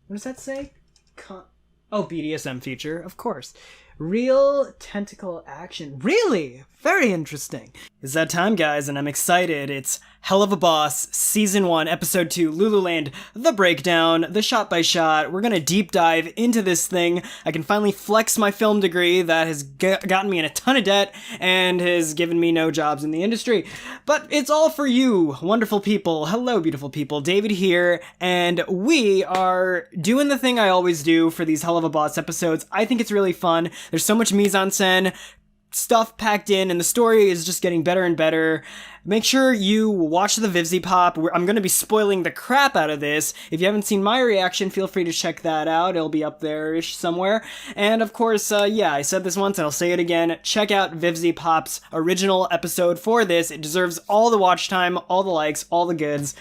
What does that say? Oh, BDSM feature, of course. Real tentacle action. Really? Very interesting. It's that time, guys, and I'm excited. It's Helluva Boss, Season 1, Episode 2, Loo Loo Land, the breakdown, the shot-by-shot. We're gonna deep dive into this thing. I can finally flex my film degree that has gotten me in a ton of debt and has given me no jobs in the industry. But it's all for you, wonderful people. Hello, beautiful people. David here, and we are doing the thing I always do for these Helluva Boss episodes. I think it's really fun. There's so much mise-en-scène, stuff packed in, and the story is just getting better and better. Make sure you watch the Vivziepop. I'm going to be spoiling the crap out of this. If you haven't seen my reaction, feel free to check that out. It'll be up there-ish somewhere. And of course, yeah, I said this once and I'll say it again. Check out Vivziepop's original episode for this. It deserves all the watch time, all the likes, all the goods.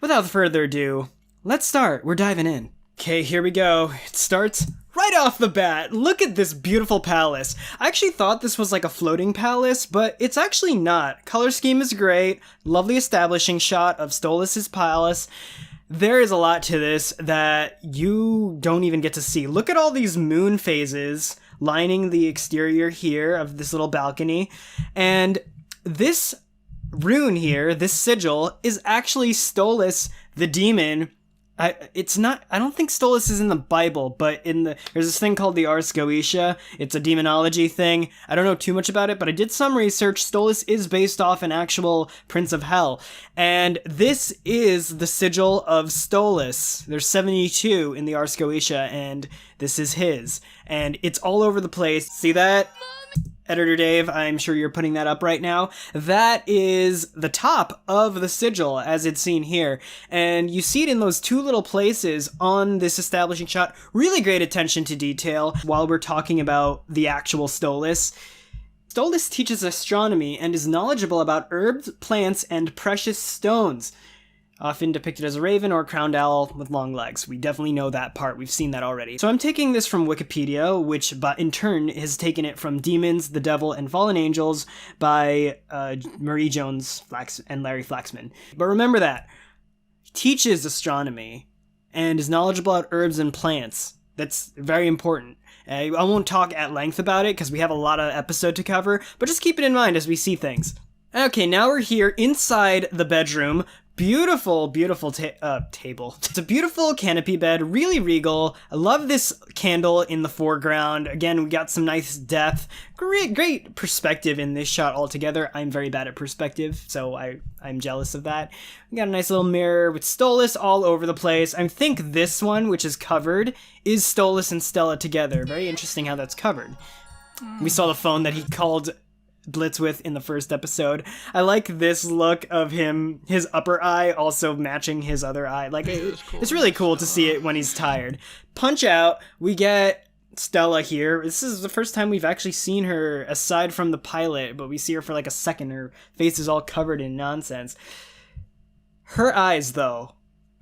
Without further ado, let's start. We're diving in. Okay, here we go. It starts right off the bat. Look at this beautiful palace. I actually thought this was like a floating palace, but it's actually not. Color scheme is great. Lovely establishing shot of Stolas' palace. There is a lot to this that you don't even get to see. Look at all these moon phases lining the exterior here of this little balcony. And this rune here, this sigil, is actually Stolas the demon. I don't think Stolas is in the Bible, but there's this thing called the Ars Goetia. It's a demonology thing. I don't know too much about it, but I did some research. Stolas is based off an actual Prince of Hell. And this is the sigil of Stolas. There's 72 in the Ars Goetia, and this is his. And it's all over the place. See that? Editor Dave, I'm sure you're putting that up right now. That is the top of the sigil as it's seen here. And you see it in those two little places on this establishing shot. Really great attention to detail while we're talking about the actual Stolas. Stolas teaches astronomy and is knowledgeable about herbs, plants, and precious stones. Often depicted as a raven or a crowned owl with long legs. We definitely know that part. We've seen that already. So I'm taking this from Wikipedia, which in turn has taken it from Demons, the Devil, and Fallen Angels by Marie Jones and Larry Flaxman. But remember that. He teaches astronomy and is knowledgeable about herbs and plants. That's very important. I won't talk at length about it because we have a lot of episode to cover, but just keep it in mind as we see things. Okay, now we're here inside the bedroom. Beautiful, beautiful table. It's a beautiful canopy bed, really regal. I love this candle in the foreground. Again, we got some nice depth. Great perspective in this shot altogether. I'm very bad at perspective, so I'm jealous of that. We got a nice little mirror with Stolas all over the place. I think this one, which is covered, is Stolas and Stella together. Very interesting how that's covered. We saw the phone that he called Blitz with in the first episode. I like this look of him, his upper eye also matching his other eye. Like, it's really cool to see it when he's tired. Punch out, we get Stella here. This is the first time we've actually seen her aside from the pilot, but we see her for like a second. Her face is all covered in nonsense. Her eyes, though.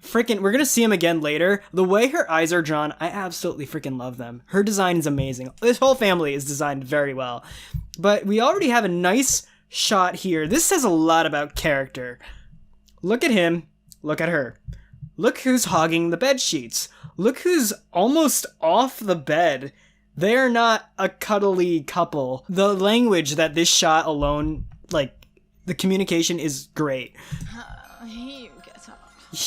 Freaking, we're gonna see him again later. The way her eyes are drawn, I absolutely freaking love them. Her design is amazing. This whole family is designed very well. But we already have a nice shot here. This says a lot about character. Look at him. Look at her. Look who's hogging the bed sheets. Look who's almost off the bed. They're not a cuddly couple. The language that this shot alone, like, the communication is great.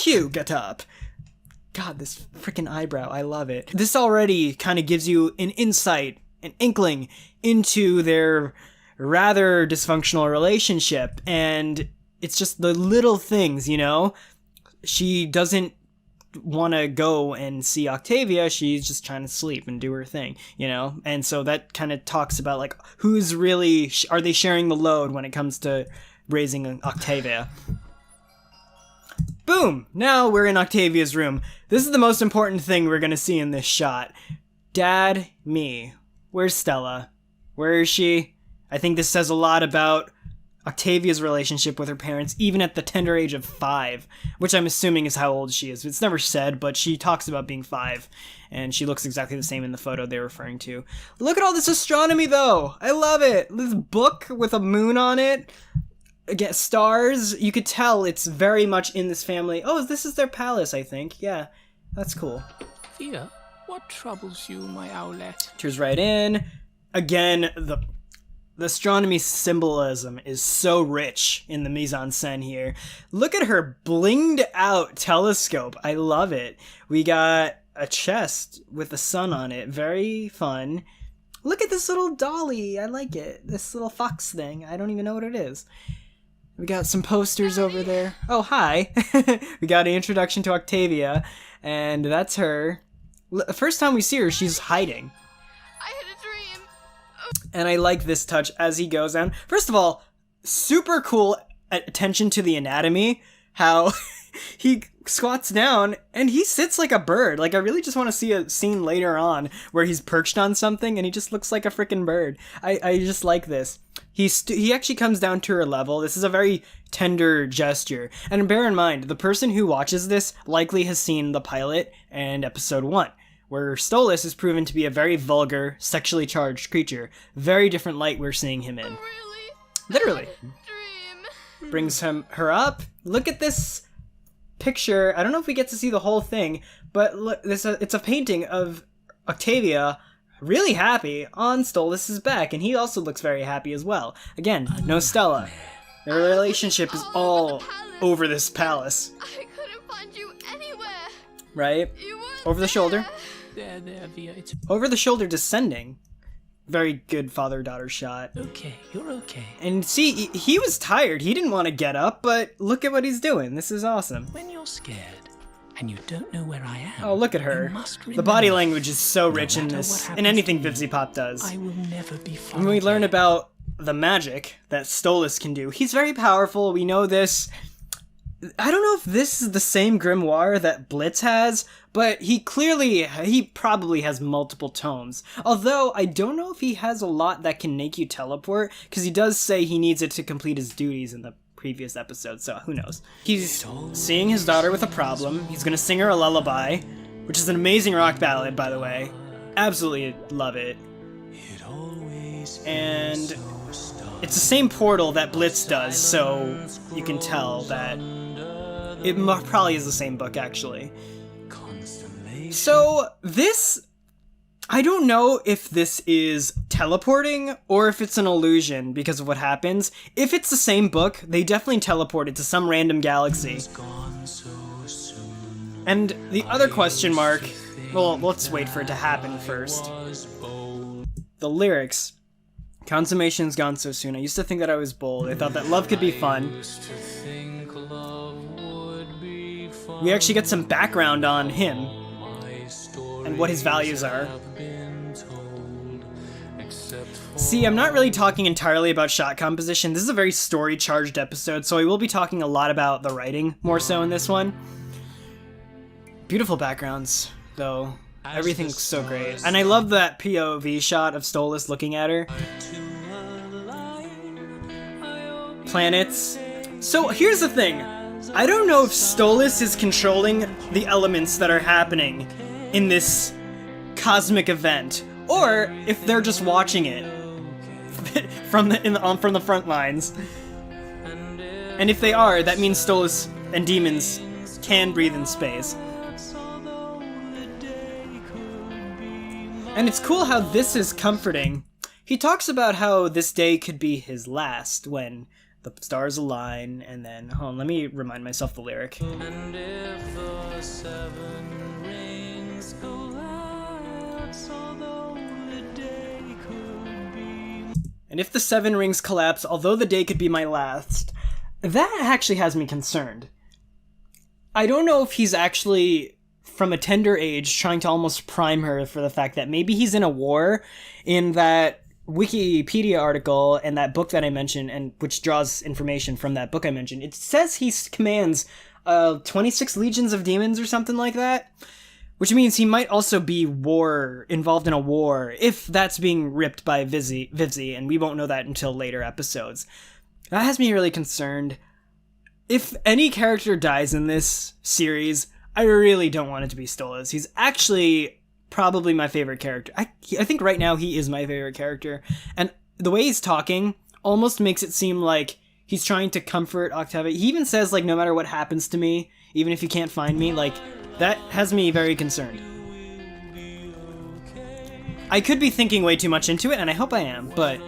You get up. God, this freaking eyebrow. I love it. This already kind of gives you an insight, an inkling into their rather dysfunctional relationship. And it's just the little things, you know? She doesn't want to go and see Octavia. She's just trying to sleep and do her thing, you know? And so that kind of talks about, like, who's really... Are they sharing the load when it comes to raising Octavia? Boom! Now we're in Octavia's room. This is the most important thing we're gonna see in this shot. Dad, me. Where's Stella? Where is she? I think this says a lot about Octavia's relationship with her parents, even at the tender age of 5, which I'm assuming is how old she is. It's never said, but she talks about being 5, and she looks exactly the same in the photo they're referring to. Look at all this astronomy, though! I love it! This book with a moon on it. Again, stars, you could tell it's very much in this family. Oh, this is their palace, I think. Yeah, that's cool. Here? What troubles you, my owlet? Tears right in. Again, the astronomy symbolism is so rich in the mise-en-scène here. Look at her blinged out telescope. I love it. We got a chest with the sun on it. Very fun. Look at this little dolly. I like it. This little fox thing. I don't even know what it is. We got some posters over there. Oh, hi. We got an introduction to Octavia, and that's her. The first time we see her, she's hiding. I had a dream. And I like this touch as he goes down. First of all, super cool attention to the anatomy. How he squats down and he sits like a bird. Like, I really just want to see a scene later on where he's perched on something and he just looks like a freaking bird. I just like this. He actually comes down to her level. This is a very tender gesture. And bear in mind, the person who watches this likely has seen the pilot and episode 1. Where Stolas is proven to be a very vulgar, sexually charged creature. Very different light we're seeing him in. Really? Literally. Dream. Brings her up. Look at this picture. I don't know if we get to see the whole thing, but look, it's a painting of Octavia really happy on Stolas' back, and he also looks very happy as well. Again, no Stella. Their relationship is all over this palace. I couldn't find you anywhere. Right? You weren't Over the shoulder. There, Via, it's Over the shoulder descending. Very good father-daughter shot. okay, you're okay. And see, he was tired. He didn't want to get up, but look at what he's doing. This is awesome. When you're scared and you don't know where I am, Oh, look at her. you must The body remember, language is so rich in matter this, what in happens anything to you, Vivziepop does. I will never be far When we learn away. about the magic that Stolas can do, he's very powerful. We know this. I don't know if this is the same grimoire that Blitz has, but he probably has multiple tomes. Although, I don't know if he has a lot that can make you teleport, because he does say he needs it to complete his duties in the previous episode, so who knows. He's seeing his daughter with a problem. He's gonna sing her a lullaby, which is an amazing rock ballad, by the way. Absolutely love it. And it's the same portal that Blitz does, so you can tell that it probably is the same book, actually. So this, I don't know if this is teleporting or if it's an illusion because of what happens. If it's the same book, they definitely teleported to some random galaxy. And the other question mark, well, let's wait for it to happen first. The lyrics. Consummation's gone so soon. I used to think that I was bold. I thought that love could be fun. We actually get some background on him and what his values are. See, I'm not really talking entirely about shot composition. This is a very story-charged episode, so I will be talking a lot about the writing more so in this one. Beautiful backgrounds, though. Everything's so great. And I love that POV shot of Stolas looking at her. Planets. So here's the thing. I don't know if Stolas is controlling the elements that are happening in this cosmic event, or if they're just watching it from the front lines. And if they are, that means Stolas and demons can breathe in space. And it's cool how this is comforting. He talks about how this day could be his last when the stars align, and then, hold on, let me remind myself the lyric. And if the 7 rings collapse, although the day could be... And if the 7 rings collapse, although the day could be my last, that actually has me concerned. I don't know if he's actually, from a tender age, trying to almost prime her for the fact that maybe he's in a war, in that Wikipedia article and that book that I mentioned, and which draws information from that book I mentioned. It says he commands 26 legions of demons or something like that, which means he might also be involved in a war if that's being ripped by Vivzi, and we won't know that until later episodes. That has me really concerned. If any character dies in this series, I really don't want it to be Stolas. He's actually probably my favorite character. I think right now he is my favorite character. And the way he's talking almost makes it seem like he's trying to comfort Octavia. He even says, like, no matter what happens to me, even if you can't find me, like, that has me very concerned. I could be thinking way too much into it, and I hope I am, but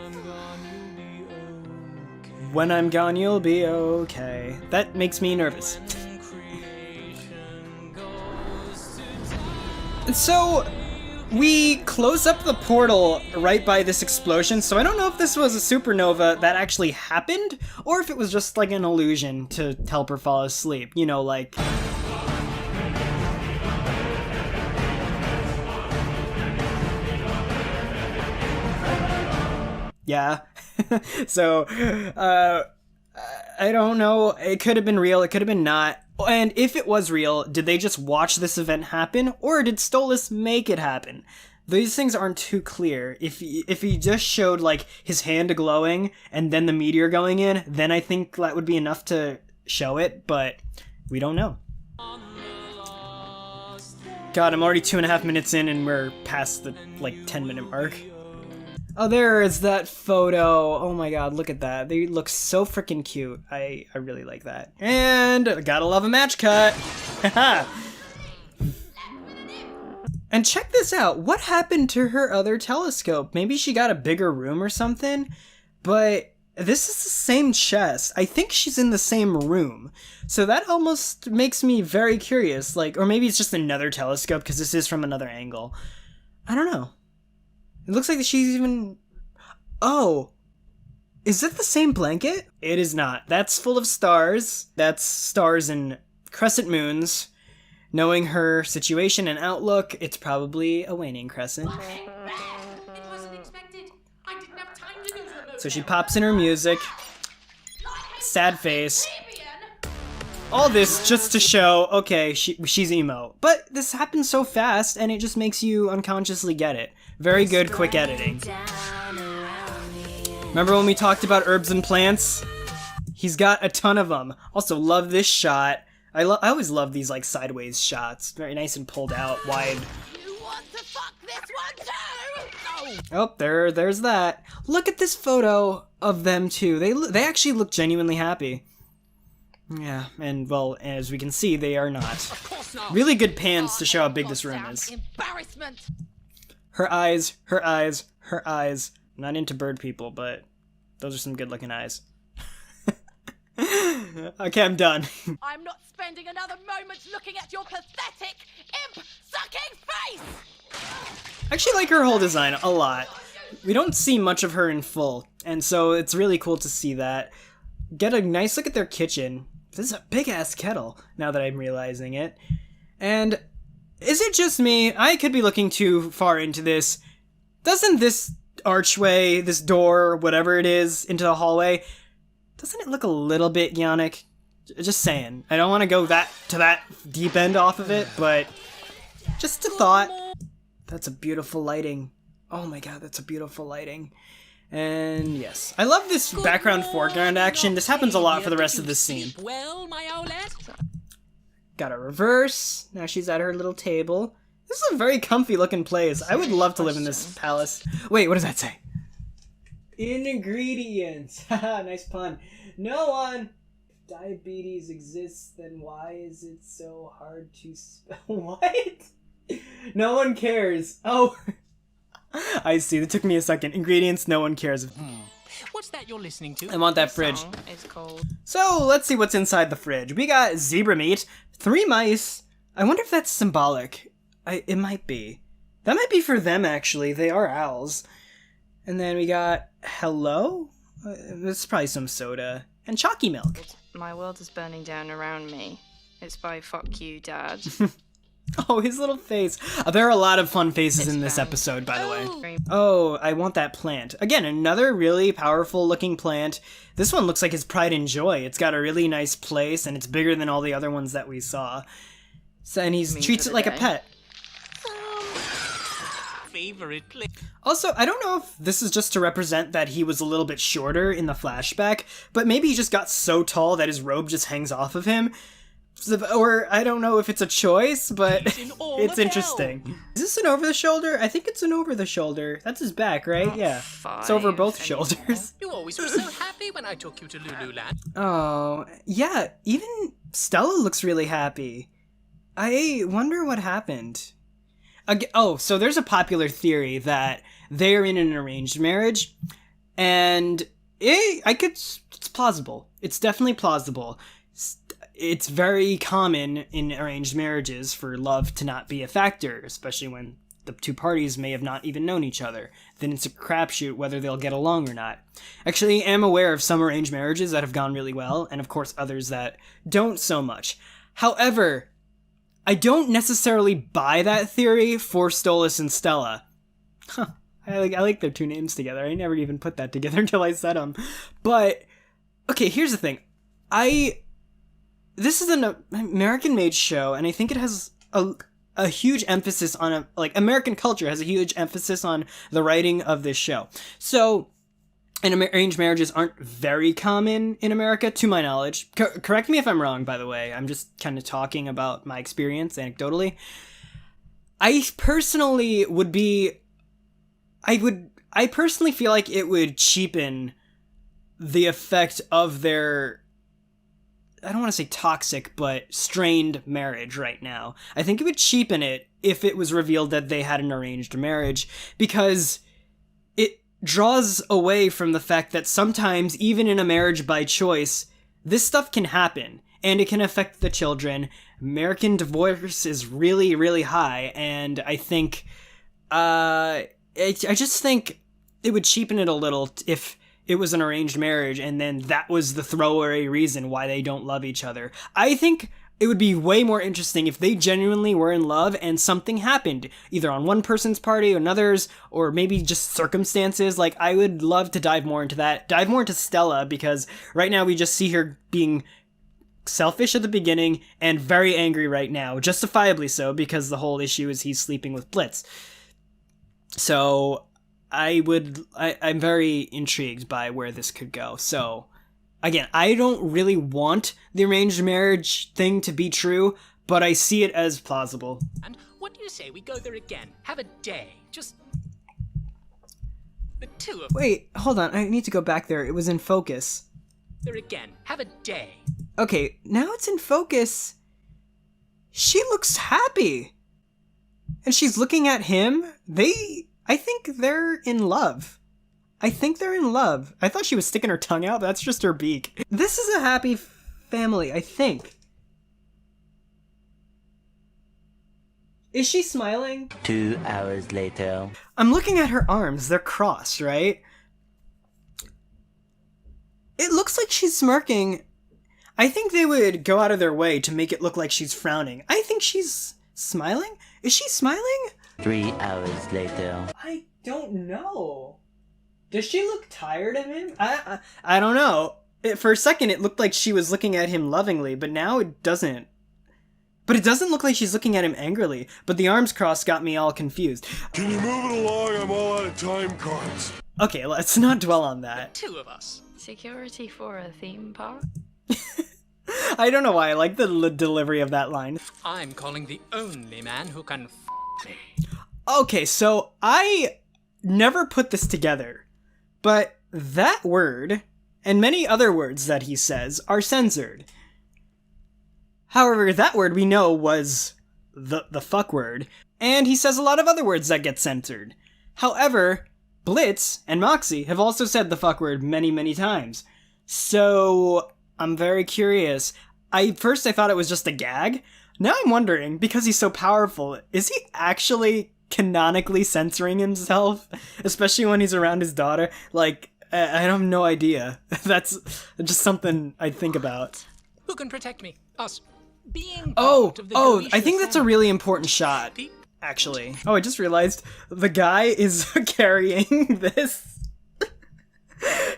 when I'm gone, you'll be okay. That makes me nervous. So, we close up the portal right by this explosion, so I don't know if this was a supernova that actually happened, or if it was just like an illusion to help her fall asleep. You know, like... Yeah. So, I don't know. It could have been real, it could have been not. And if it was real, did they just watch this event happen, or did Stolas make it happen? These things aren't too clear. If he just showed, like, his hand glowing, and then the meteor going in, then I think that would be enough to show it, but we don't know. God, I'm already 2.5 minutes in, and we're past the, like, 10-minute mark. Oh, there is that photo. Oh my god, look at that. They look so freaking cute. I really like that. And gotta love a match cut. And check this out. What happened to her other telescope? Maybe she got a bigger room or something? But this is the same chest. I think she's in the same room. So that almost makes me very curious. Like, or maybe it's just another telescope because this is from another angle. I don't know. It looks like she's even... Oh! Is that the same blanket? It is not. That's full of stars. That's stars and crescent moons. Knowing her situation and outlook, it's probably a waning crescent. It wasn't expected. I didn't have time to go to the motel. So she pops in her music. Sad face. All this just to show, okay, she's emo. But this happens so fast, and it just makes you unconsciously get it. Very good, quick editing. Remember when we talked about herbs and plants? He's got a ton of them. Also, love this shot. I always love these, like, sideways shots. Very nice and pulled out, wide. You want to fuck this one too? Oh, there's that. Look at this photo of them, too. They actually look genuinely happy. Yeah, and, well, as we can see, they are not. Of course not. Really good pans to show how big this room is. Embarrassment. Her eyes, her eyes, her eyes. Not into bird people, but those are some good-looking eyes. Okay, I'm done. I'm not spending another moment looking at your pathetic, imp-sucking face! I actually like her whole design a lot. We don't see much of her in full, and so it's really cool to see that. Get a nice look at their kitchen. This is a big-ass kettle, now that I'm realizing it. And is it just me? I could be looking too far into this. Doesn't this archway, this door, whatever it is, into the hallway, doesn't it look a little bit Yannick? Just saying. I don't want to go to that deep end off of it, but just a thought. That's a beautiful lighting. Oh my god, that's a beautiful lighting. And yes, I love this background foreground action. This happens a lot for the rest of this scene. Well, my old lad. Got a reverse. Now she's at her little table. This is a very comfy looking place. I would love to live in this palace. Wait, what does that say? Ingredients. Haha, nice pun. No one. If diabetes exists, then why is it so hard to spell? What? No one cares. Oh. I see. That took me a second. Ingredients, no one cares. What's that you're listening to? I want that fridge. It's cold. So, let's see what's inside the fridge. We got zebra meat, 3 mice. I wonder if that's symbolic. It might be. That might be for them, actually. They are owls. And then we got hello? This is probably some soda. And chalky milk. My world is burning down around me. It's by Fuck You, Dad. Oh, his little face. There are a lot of fun faces in this episode, by the way. Oh, I want that plant. Again, another really powerful looking plant. This one looks like his pride and joy. It's got a really nice place, and it's bigger than all the other ones that we saw. So, and he treats it like a pet. Favorite place. Also, I don't know if this is just to represent that he was a little bit shorter in the flashback, but maybe he just got so tall that his robe just hangs off of him. Or, I don't know if it's a choice, but it's interesting. Is this an over-the-shoulder? I think it's an over-the-shoulder. That's his back, right? Yeah. It's over both shoulders. You always were so happy when I took you to Loo Loo Land. Oh, yeah, even Stella looks really happy. I wonder what happened. So there's a popular theory that they're in an arranged marriage, and it's plausible. It's definitely plausible. It's very common in arranged marriages for love to not be a factor, especially when the two parties may have not even known each other. Then it's a crapshoot whether they'll get along or not. Actually, I am aware of some arranged marriages that have gone really well, and of course others that don't so much. However, I don't necessarily buy that theory for Stolas and Stella. Huh. I like their two names together. I never even put that together until I said them. But, okay, here's the thing. This is an American-made show, and I think it has a huge emphasis on American culture has a huge emphasis on the writing of this show. So, and arranged marriages aren't very common in America, to my knowledge. Correct me if I'm wrong, by the way. I'm just kind of talking about my experience anecdotally. I personally feel like it would cheapen the effect of their, I don't want to say toxic, but strained marriage right now. I think it would cheapen it if it was revealed that they had an arranged marriage, because it draws away from the fact that sometimes, even in a marriage by choice, this stuff can happen, and it can affect the children. American divorce is really, really high, and I think, I just think it would cheapen it a little if it was an arranged marriage, and then that was the throwaway reason why they don't love each other. I think it would be way more interesting if they genuinely were in love and something happened, either on one person's party or another's, or maybe just circumstances. Like, I would love to dive more into that. Dive more into Stella, because right now we just see her being selfish at the beginning and very angry right now. Justifiably so, because the whole issue is he's sleeping with Blitz. So I'm very intrigued by where this could go. So, again, I don't really want the arranged marriage thing to be true, but I see it as plausible. And what do you say we go there again? Have a day. Just the two of us. Wait, hold on. I need to go back there. It was in focus. There again. Have a day. Okay, now it's in focus. She looks happy. And she's looking at him. I think they're in love. I thought she was sticking her tongue out, but that's just her beak. This is a happy family, I think. Is she smiling? 2 hours later. I'm looking at her arms. They're crossed, right? It looks like she's smirking. I think they would go out of their way to make it look like she's frowning. I think she's smiling? Is she smiling? 3 hours later. I don't know. Does she look tired of him? I don't know. For a second, it looked like she was looking at him lovingly, but now it doesn't. But it doesn't look like she's looking at him angrily. But the arms crossed got me all confused. Can you move it along? I'm all out of time cards. Okay, let's not dwell on that. Two of us. Security for a theme park? I don't know why I like the delivery of that line. I'm calling the only man who can me. Okay, so I never put this together, but that word, and many other words that he says, are censored. However, that word we know was the fuck word, and he says a lot of other words that get censored. However, Blitz and Moxxie have also said the fuck word many, many times. So, I'm very curious. First I thought it was just a gag. Now I'm wondering, because he's so powerful, is he actually canonically censoring himself? Especially when he's around his daughter? Like, I have no idea. That's just something I think about. Who can protect me? Us. Being Oh, part of the I think that's a family. really important shot, actually. Oh, I just realized the guy is carrying this.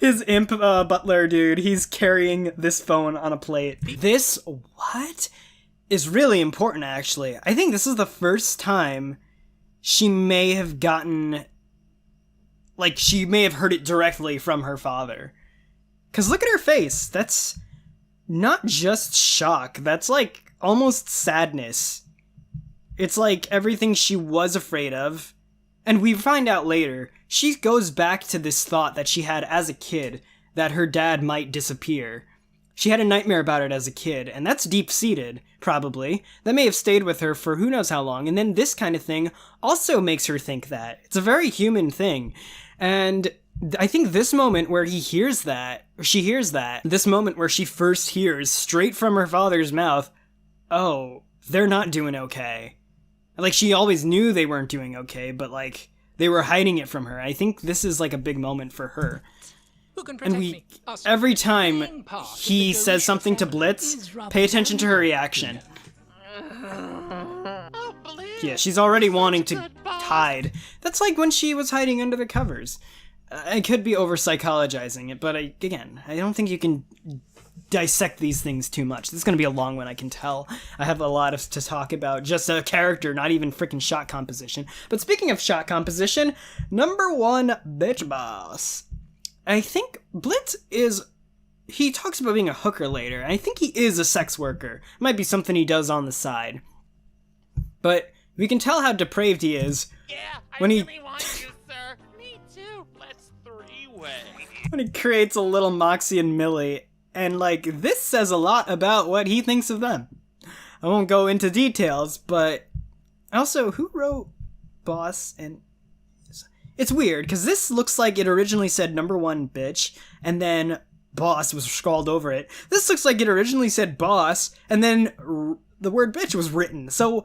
His imp butler dude, he's carrying this phone on a plate. This, what? Is really important, actually. I think this is the first time she may have gotten, like, she may have heard it directly from her father. 'Cause look at her face. That's not just shock. That's, like, almost sadness. It's like everything she was afraid of. And we find out later, she goes back to this thought that she had as a kid, that her dad might disappear. She had a nightmare about it as a kid, and that's deep-seated, probably. That may have stayed with her for who knows how long, and then this kind of thing also makes her think that. It's a very human thing. And I think this moment where she hears that, this moment where she first hears straight from her father's mouth, oh, they're not doing okay. Like, she always knew they weren't doing okay, but, like, they were hiding it from her. I think this is, like, a big moment for her. Who can protect And me? Us. every time he says something to Blitz, pay attention to her reaction. Yeah, she's already wanting to hide. That's like when she was hiding under the covers. I could be over-psychologizing it, but I don't think you can dissect these things too much. This is going to be a long one, I can tell. I have a lot to talk about. Just a character, not even freaking shot composition. But speaking of shot composition, number 1 bitch boss. I think Blitz he talks about being a hooker later, and I think he is a sex worker. It might be something he does on the side. But we can tell how depraved he is. Yeah, when he really want you, sir. Me too. Let's three-way. when he creates a little Moxxie and Millie, and like, this says a lot about what he thinks of them. I won't go into details, but also, who wrote Boss and... It's weird, because this looks like it originally said number 1 bitch, and then boss was scrawled over it. This looks like it originally said boss, and then the word bitch was written. So,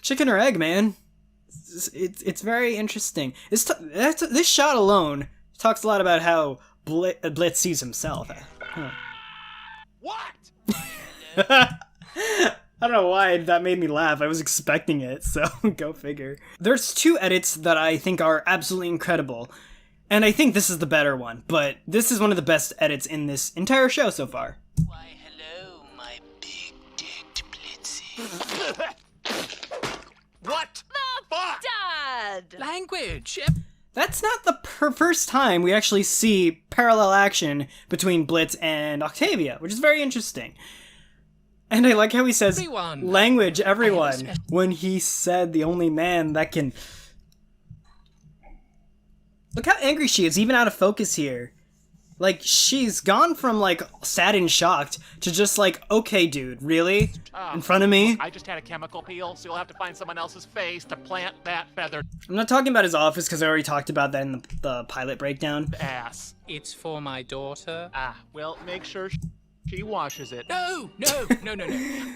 chicken or egg, man. It's very interesting. This shot alone talks a lot about how Blitz sees himself. What? I don't know why that made me laugh. I was expecting it, so go figure. There's 2 edits that I think are absolutely incredible, and I think this is the better one, but this is one of the best edits in this entire show so far. Why, hello, my big-dicked Blitzy. What? Fuck? Dad! Language. That's not the first time we actually see parallel action between Blitz and Octavia, which is very interesting. And I like how he says, Everyone. language, everyone, when he said the only man that can... Look how angry she is, even out of focus here. Like, she's gone from, like, sad and shocked to just like, okay, dude, really? In front of me? I just had a chemical peel, so you'll have to find someone else's face to plant that feather I'm not talking about his office, because I already talked about that in the pilot breakdown. ass. It's for my daughter. Well, make sure she washes it. No.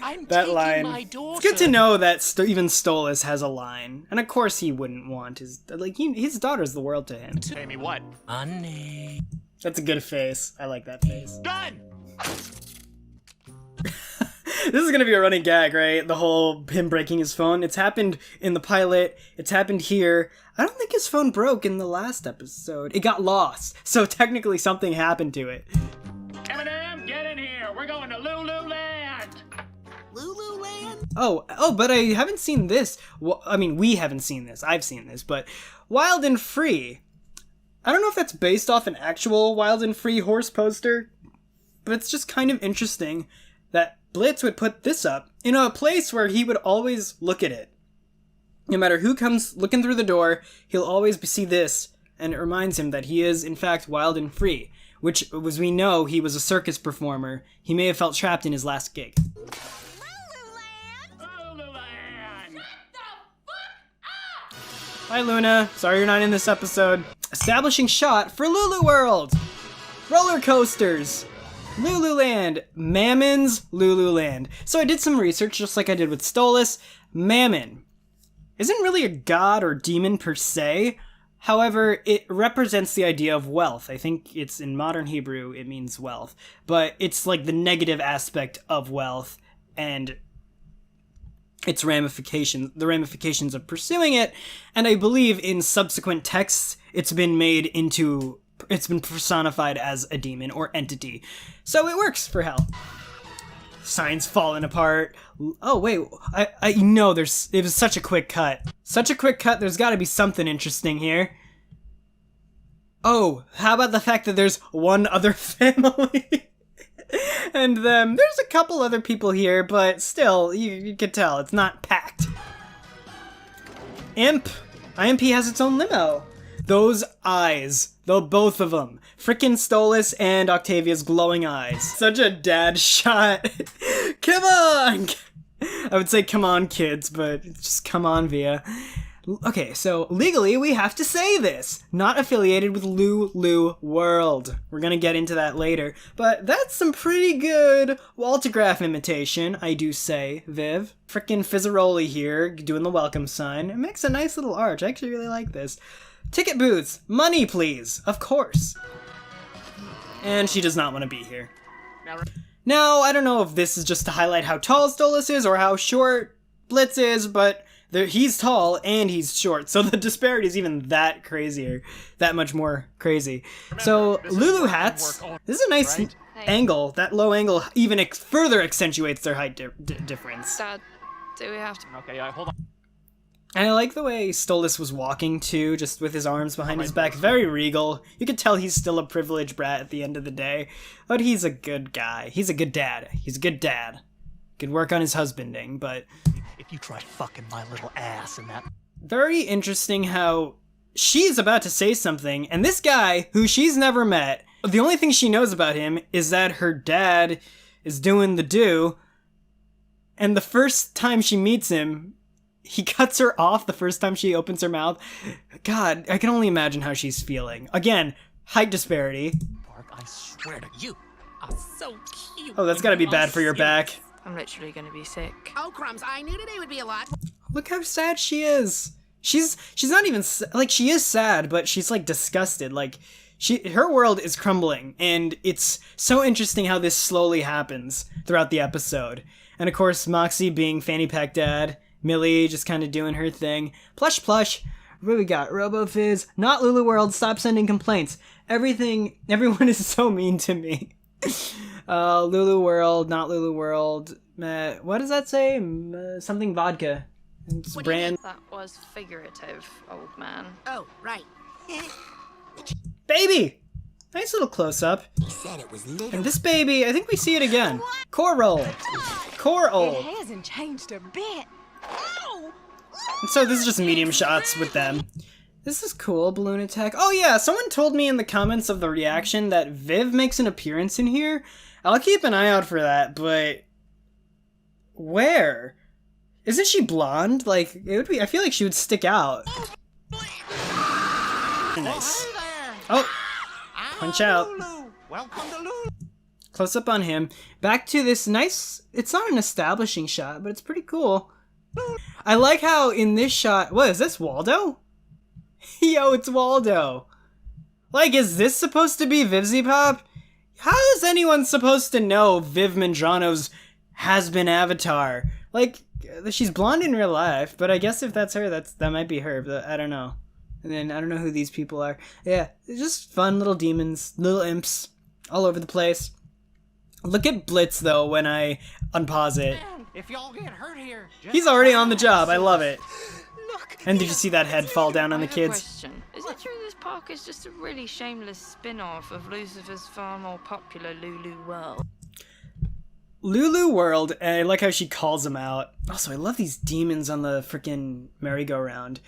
I'm That taking line. my daughter. It's good to know that even Stolas has a line. And of course he wouldn't want his... Like, his daughter's the world to him. Pay me what? Money. That's a good face. I like that face. Done! This is gonna be a running gag, right? The whole him breaking his phone. It's happened in the pilot. It's happened here. I don't think his phone broke in the last episode. It got lost. So technically something happened to it. Eminem, get in here! We're going to Loo Loo Land! Loo Loo Land? Oh, but I haven't seen this. Well, I mean, we haven't seen this. I've seen this, but Wild and Free. I don't know if that's based off an actual Wild and Free horse poster, but it's just kind of interesting that Blitz would put this up in a place where he would always look at it. No matter who comes looking through the door, he'll always see this, and it reminds him that he is, in fact, wild and free, which, as we know, he was a circus performer. He may have felt trapped in his last gig. Hi, Luna. Sorry you're not in this episode. Establishing shot for Lulu World. Roller coasters. Loo Loo Land. Mammon's Loo Loo Land. So I did some research, just like I did with Stolas. Mammon isn't really a god or demon per se. However, it represents the idea of wealth. I think it's in modern Hebrew, it means wealth. But it's like the negative aspect of wealth and its ramifications, the ramifications of pursuing it. And I believe in subsequent texts, it's been personified as a demon or entity. So it works for hell. Signs falling apart. Oh, wait, I know it was such a quick cut. Such a quick cut, there's gotta be something interesting here. Oh, how about the fact that there's one other family? And there's a couple other people here, but still, you can tell, it's not packed. IMP has its own limo. Those eyes, though, both of them. Frickin' Stolas and Octavia's glowing eyes. Such a dad shot. Come on! I would say come on, kids, but just come on, Via. Okay, so legally we have to say this. Not affiliated with Loo Loo World. We're gonna get into that later, but that's some pretty good Waltograph imitation, I do say, Viv. Frickin' Fizzaroli here, doing the welcome sign. It makes a nice little arch. I actually really like this. Ticket booths, money please, of course. And she does not want to be here. Now, I don't know if this is just to highlight how tall Stolas is or how short Blitz is, but he's tall and he's short, so the disparity is even that crazier, that much more crazy. So, Lulu hats, this is a nice angle. That low angle even further accentuates their height difference. Dad, do we have to... Okay, hold on. And I like the way Stolas was walking too, just with his arms behind his back, very regal. You could tell he's still a privileged brat at the end of the day, but he's a good guy. He's a good dad. He's a good dad. Could work on his husbanding, but... If you try fucking my little ass in that... Very interesting how she's about to say something, and this guy, who she's never met, the only thing she knows about him is that her dad is doing the do, and the first time she meets him, he cuts her off the first time she opens her mouth. God, I can only imagine how she's feeling. Again, height disparity. Bark, I swear to you, are so cute. Oh, that's gotta be bad for your back. I'm literally gonna be sick. Oh, crumbs, I knew today would be a lot. Look how sad she is. She's not even, like, she is sad, but she's, like, disgusted. Like, her world is crumbling, and it's so interesting how this slowly happens throughout the episode. And, of course, Moxxie being fanny pack dad, Millie just kind of doing her thing. Plush. What we got? RoboFizz. Not Lulu World. Stop sending complaints. Everyone is so mean to me. Lulu World. Not Lulu World. What does that say? Something vodka. It's brand. That was figurative, old man. Oh, right. Baby! Nice little close-up. He said it was little. And this baby, I think we see it again. Core roll. Core old. It hasn't changed a bit. And so this is just medium shots with them. This is cool, balloon attack. Oh yeah, someone told me in the comments of the reaction that Viv makes an appearance in here. I'll keep an eye out for that, but... where? Isn't she blonde? Like, it would be... I feel like she would stick out. Nice. Oh! Punch out. Welcome to Lulu. Close up on him. Back to this nice... It's not an establishing shot, but it's pretty cool. I like how in this shot... What, is this Waldo? Yo, it's Waldo. Like, is this supposed to be Vivziepop? How is anyone supposed to know Viv Mandrano's Hazbin avatar? Like, she's blonde in real life, but I guess if that's her, that might be her, but I don't know. And then I don't know who these people are. Yeah, they're just fun little demons, little imps, all over the place. Look at Blitz, though, when I unpause it. If y'all get hurt here, He's already on the job. I love it. And did you see that head fall down on the kids? Question. Is it true this park is just a really shameless spin-off of Lucifer's far more popular Loo Loo World? Loo Loo World, and I like how she calls him out. Also, I love these demons on the freaking merry-go-round.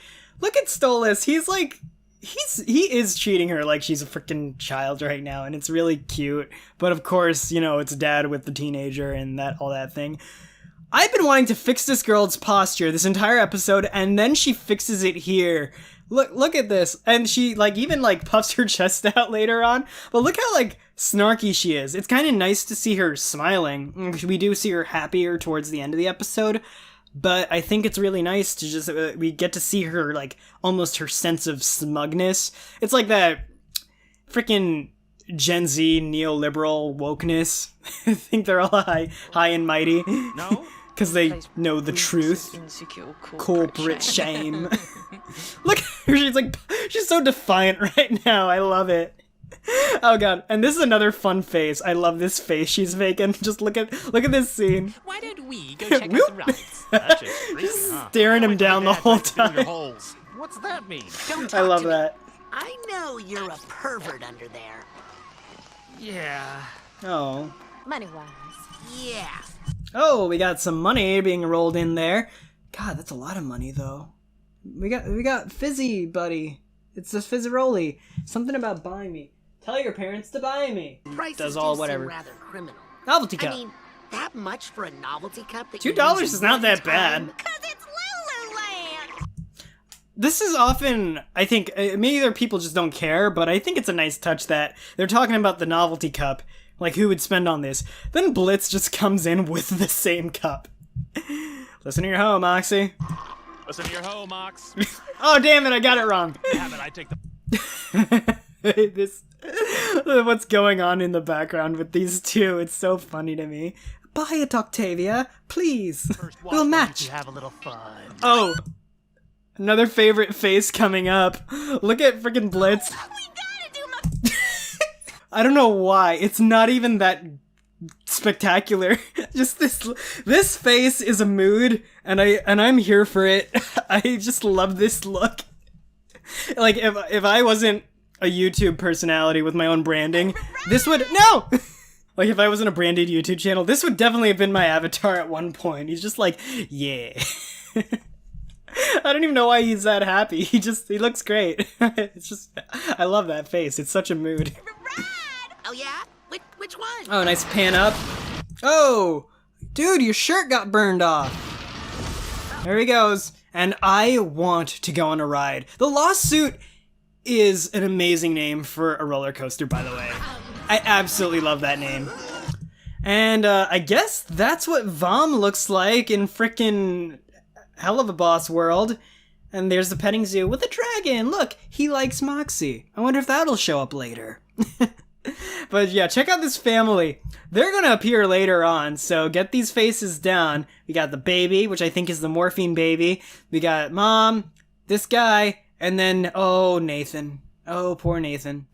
Look at Stolas. He's like... He is treating her like she's a freaking child right now, and it's really cute. But of course, you know, it's dad with the teenager and all that thing. I've been wanting to fix this girl's posture this entire episode, and then she fixes it here. Look at this. And she, like, even, like, puffs her chest out later on. But look how, like, snarky she is. It's kind of nice to see her smiling. We do see her happier towards the end of the episode. But I think it's really nice to just, we get to see her, like, almost her sense of smugness. It's like that freaking Gen Z neoliberal wokeness. I think they're all high and mighty. No? Because they know the truth. Corporate shame. Look at her, she's so defiant right now. I love it. Oh god, and this is another fun face. I love this face she's making. Just look at this scene. Why don't we go check out the rides? Just staring him down the whole time. What's that mean? I love that. I know you're a pervert under there. Yeah. Oh. Money-wise. Yeah. Oh, we got some money being rolled in there. God, that's a lot of money though. We got Fizzy, buddy. It's the Fizzaroli. Something about buy me. Tell your parents to buy me. Prices Does all do whatever. seem rather criminal. Novelty cup. I mean, that much for a novelty cup? That $2 is not that bad. Because it's Loo Loo Land! This is often, I think, maybe other people just don't care, but I think it's a nice touch that they're talking about the novelty cup. Like, who would spend on this? Then Blitz just comes in with the same cup. Listen to your hoe, Moxxie. Listen to your hoe, Mox. Oh, damn it, I got it wrong. Damn it, I take the... What's going on in the background with these two? It's so funny to me. Buy it, Octavia, please. We'll match. Have a little fun. Oh, another favorite face coming up. Look at freaking Blitz. We gotta do my... I don't know why. It's not even that spectacular. Just this face is a mood, and I'm here for it. I just love this look. Like if I wasn't a YouTube personality with my own branding, this would no. Like if I wasn't a branded YouTube channel, this would definitely have been my avatar at one point. He's just like, yeah. I don't even know why he's that happy. He looks great. It's just, I love that face. It's such a mood. Oh yeah? Which one? Oh, nice pan up. Oh, dude, your shirt got burned off. There he goes. And I want to go on a ride. The Lawsuit is an amazing name for a roller coaster, by the way. I absolutely love that name. And I guess that's what Vom looks like in frickin' Helluva Boss world. And there's the petting zoo with a dragon. Look, he likes Moxxie. I wonder if that'll show up later. But yeah, check out this family. They're gonna appear later on, so get these faces down. We got the baby, which I think is the morphine baby. We got mom, this guy, and then, oh, Nathan. Oh, poor Nathan.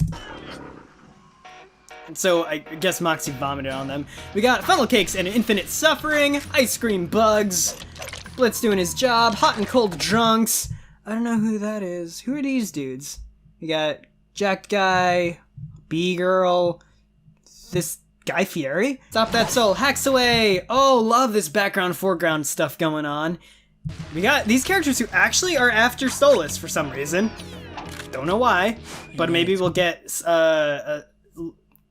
And so I guess Moxxie vomited on them. We got funnel cakes and infinite suffering, ice cream bugs, Blitz doing his job, hot and cold drunks. I don't know who that is. Who are these dudes? We got jacked guy, B-girl, this Guy Fieri. Stop that soul, hacks away. Oh, love this background foreground stuff going on. We got these characters who actually are after Stolas for some reason. Don't know why, but maybe we'll get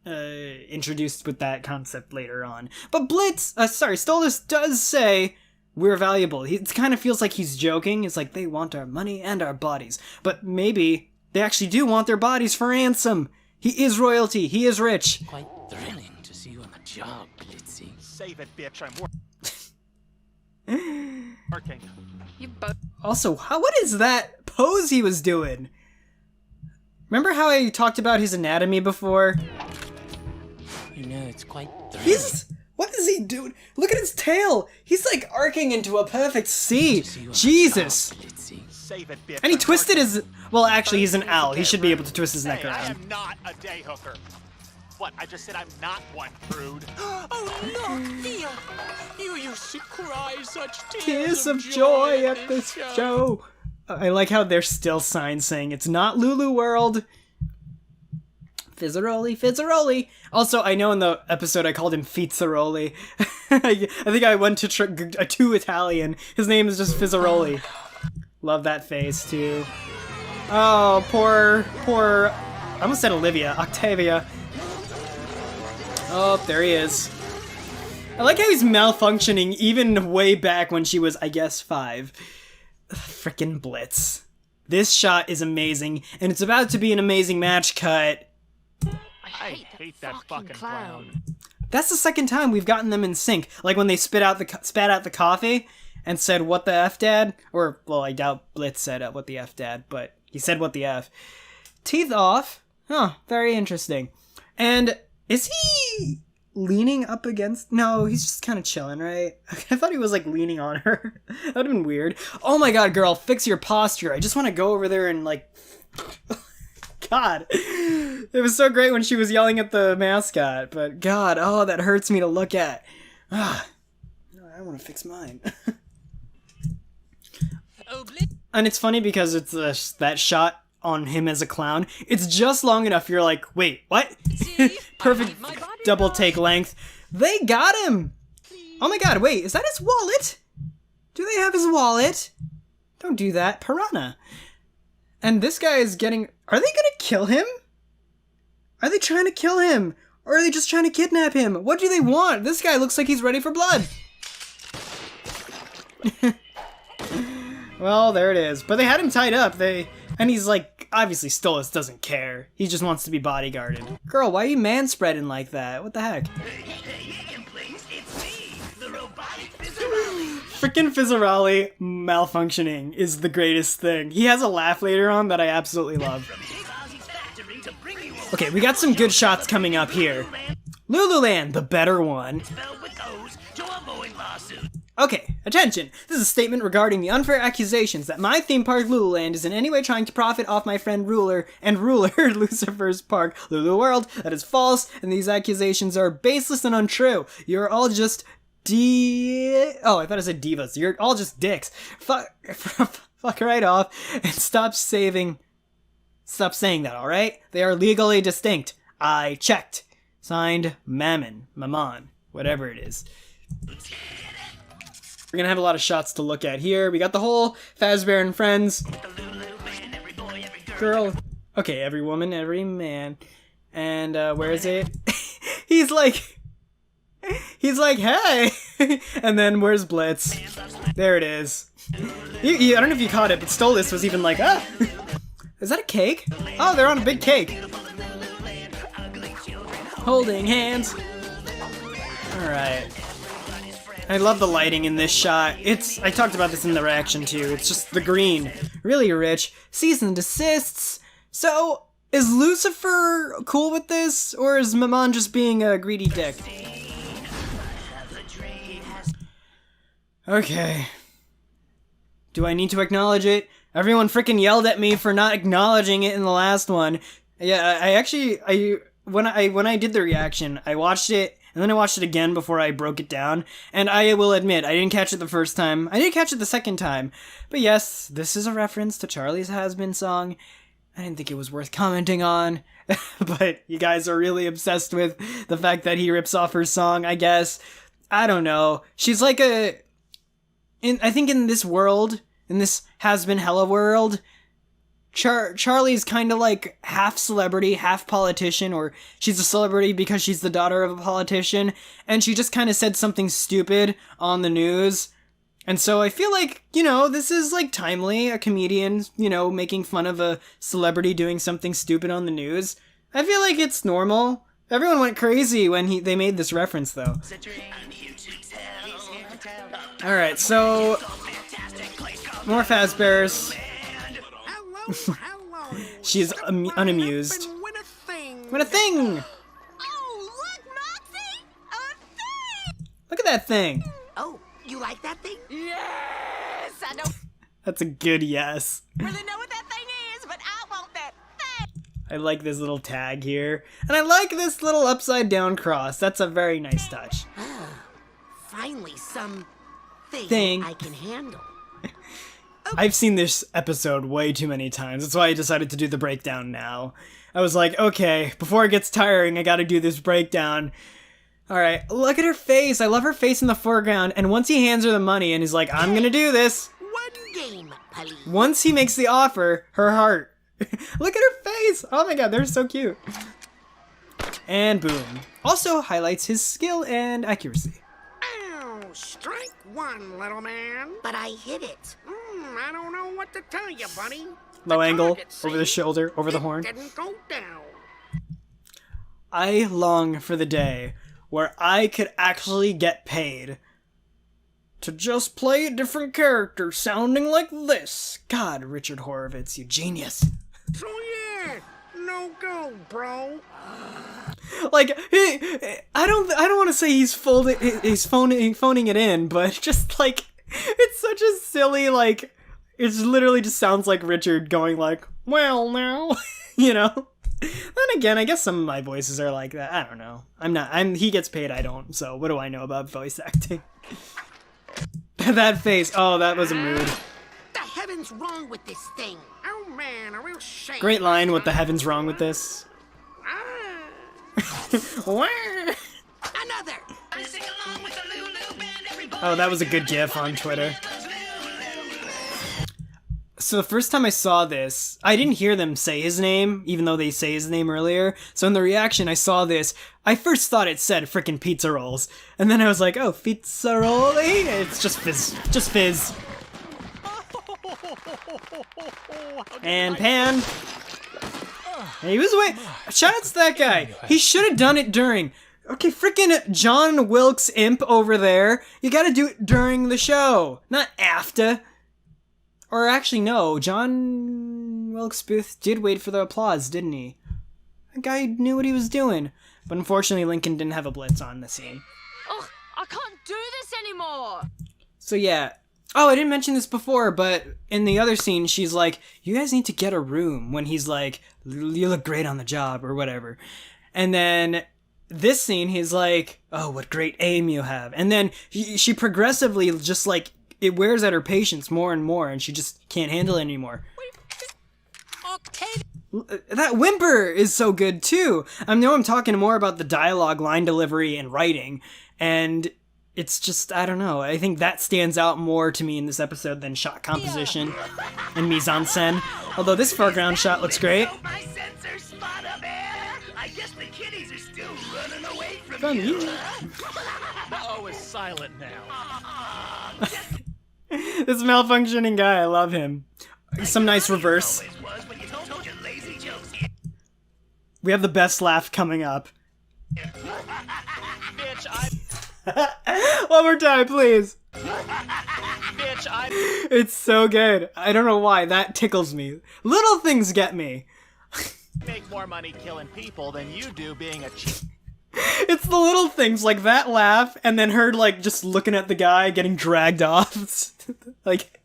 introduced with that concept later on. But Stolas does say we're valuable. It kind of feels like he's joking. It's like they want our money and our bodies, but maybe they actually do want their bodies for ransom. He is royalty. He is rich. Quite thrilling to see you on the job, Blitzy. Save it, bitch. I'm working. You both. Also, what is that pose he was doing? Remember how I talked about his anatomy before? You know, it's quite thrilling. What is he doing? Look at his tail. He's like arcing into a perfect C. Jesus. Save it, bitch. And he twisted his... Well, actually, he's an owl. He should be able to twist his neck I around. am not a day hooker. What? I just said I'm not one, prude. Oh, look, Thea! You used to cry such Tears of joy at this show. I like how there's still signs saying it's not Lulu World. Fizzaroli, Fizzaroli. Also, I know in the episode I called him Fizzaroli. I think I went to too Italian. His name is just Fizzaroli. Love that face, too. Oh, poor... I almost said Olivia. Octavia. Oh, there he is. I like how he's malfunctioning even way back when she was, I guess, 5. Frickin' Blitz. This shot is amazing, and it's about to be an amazing match cut. I hate that fucking clown. That's the second time we've gotten them in sync. Like when they spat out the coffee and said, "What the F, Dad?" Or, well, I doubt Blitz said, "What the F, Dad?" But he said, "What the F?" Teeth off. Huh, very interesting. And is he leaning up against... No, he's just kind of chilling, right? I thought he was, like, leaning on her. That would have been weird. Oh my god, girl, fix your posture. I just want to go over there and, like... God. It was so great when she was yelling at the mascot, but god, oh, that hurts me to look at. I want to fix mine. And it's funny because it's that shot on him as a clown. It's just long enough you're like, wait, what? Perfect double take length. They got him! Oh my god, wait, is that his wallet? Do they have his wallet? Don't do that, Piranha. And this guy is getting... Are they gonna kill him? Are they trying to kill him? Or are they just trying to kidnap him? What do they want? This guy looks like he's ready for blood. Well, there it is. But they had him tied up. And he's like, obviously Stolas doesn't care. He just wants to be bodyguarded. Girl, why are you man-spreading like that? What the heck? Freaking Fizzarali malfunctioning is the greatest thing. He has a laugh later on that I absolutely love. Okay, we got some good shots coming up here. Loo Loo Land, the better one. Okay, attention! This is a statement regarding the unfair accusations that my theme park, Loo Loo Land, is in any way trying to profit off my friend Ruler Lucifer's park, Loo Loo World. That is false, and these accusations are baseless and untrue. You're all just oh, I thought I said divas. You're all just dicks. Fuck right off, and stop saying that, alright? They are legally distinct. I checked. Signed, Mammon, whatever it is. We're gonna have a lot of shots to look at here. We got the whole Fazbear and Friends. Girl. Okay, every woman, every man. And, where is it? He's like, hey! And then, where's Blitz? There it is. I don't know if you caught it, but Stolas was even like, ah! Is that a cake? Oh, they're on a big cake. Holding hands. Alright. I love the lighting in this shot. I talked about this in the reaction too. It's just the green. Really rich. Cease and desists. So, is Lucifer cool with this? Or is Maman just being a greedy dick? Okay. Do I need to acknowledge it? Everyone freaking yelled at me for not acknowledging it in the last one. Yeah, when I did the reaction, I watched it, and then I watched it again before I broke it down, and I will admit, I didn't catch it the first time. I did catch it the second time. But yes, this is a reference to Charlie's Hazbin song. I didn't think it was worth commenting on, but you guys are really obsessed with the fact that he rips off her song, I guess. I don't know. She's like I think in this world, in this Hazbin Hella world, Charlie's kind of like half celebrity, half politician, or she's a celebrity because she's the daughter of a politician, and she just kind of said something stupid on the news. And so I feel like, this is like timely, a comedian, making fun of a celebrity doing something stupid on the news. I feel like it's normal. Everyone went crazy when they made this reference, though. Alright, so more Fazbears. She's unamused. Win a thing! Oh, look, Moxxie! A thing! Look at that thing! Oh, you like that thing? Yes! I don't That's a good yes. really know what that thing is, but I want that thing! I like this little tag here. And I like this little upside down cross. That's a very nice touch. Finally, some thing I can handle. I've seen this episode way too many times. That's why I decided to do the breakdown now. I was like, okay, before it gets tiring, I gotta do this breakdown. Alright, look at her face. I love her face in the foreground. And once he hands her the money and he's like, I'm gonna do this. One game, please. Once he makes the offer, her heart. Look at her face. Oh my god, they're so cute. And boom. Also highlights his skill and accuracy. Ow, strike one, little man. But I hit it. I don't know what to tell you, buddy. Low angle, over the shoulder, over the horn. Didn't go down. I long for the day where I could actually get paid to just play a different character sounding like this. God, Richard Horowitz, you genius. So yeah, no go, bro. Like, I don't want to say he's phoning it in, but just like, it's such a silly, like, it literally just sounds like Richard going like, well, now, Then again, I guess some of my voices are like that. I don't know. He gets paid, I don't, so what do I know about voice acting? That face, oh, that was a mood. The heavens wrong with this thing? Oh man, a real shame. Great line, what the heavens wrong with this? Another. Oh, that was a good gif on Twitter. So the first time I saw this, I didn't hear them say his name, even though they say his name earlier. So in the reaction, I saw this. I first thought it said frickin' pizza rolls. And then I was like, oh, pizza rolly? It's just Fizz. Just Fizz. And pan. And he was away. Shout out to that guy. He should have done it during. Okay, frickin' John Wilkes Imp over there. You gotta do it during the show, not after. Or actually, no. John Wilkes Booth did wait for the applause, didn't he? That guy knew what he was doing. But unfortunately, Lincoln didn't have a Blitz on the scene. Ugh, I can't do this anymore. So yeah. Oh, I didn't mention this before, but in the other scene, she's like, you guys need to get a room, when he's like, you look great on the job, or whatever. And then this scene, he's like, oh, what great aim you have. And then she progressively just like, it wears at her patience more and more, and she just can't handle it anymore. Octavia. That whimper is so good too. I know I'm talking more about the dialogue, line delivery, and writing, and it's just, I don't know. I think that stands out more to me in this episode than shot composition and mise-en-scène. Although this foreground shot looks great. My sensors spot a bear. I guess the kitties are still running away From you. The O is silent now. This malfunctioning guy, I love him. Some nice reverse. We have the best laugh coming up. Bitch, One more time, please. Bitch, It's so good. I don't know why, that tickles me. Little things get me. Make more money killing people than you do being a cheat. It's the little things, like that laugh, and then her, like, just looking at the guy getting dragged off. Like,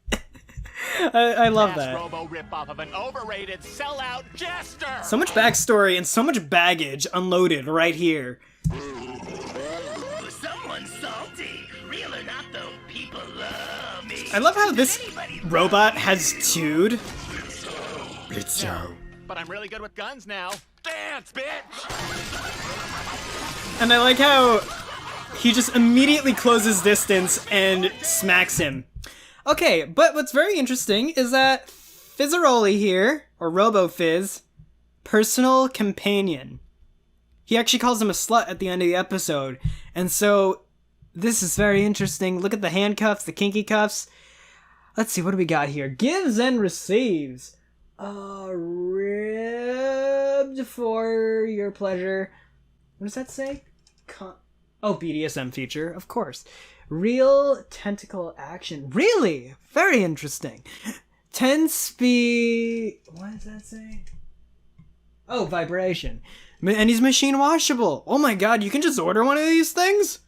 I love that. Robo ripoff of an overrated sellout jester. So much backstory and so much baggage unloaded right here. Someone's salty. Real or not, though, people love me. I love how this robot has tude. Blitzo. But I'm really good with guns now. Dance, bitch! And I like how he just immediately closes distance and smacks him. Okay, but what's very interesting is that Fizzaroli here, or Robo-Fizz, personal companion. He actually calls him a slut at the end of the episode. And so, this is very interesting. Look at the handcuffs, the kinky cuffs. Let's see, what do we got here? Gives and receives. Ribbed for your pleasure. What does that say? Oh, BDSM feature, of course. Real tentacle action. Really? Very interesting. 10 speed... What does that say? Oh, vibration. And he's machine washable. Oh my god, you can just order one of these things?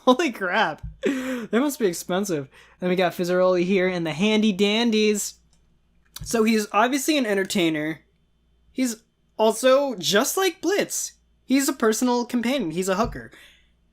Holy crap. They must be expensive. Then we got Fizzaroli here and the handy dandies. So he's obviously an entertainer. He's also, just like Blitz, he's a personal companion. He's a hooker.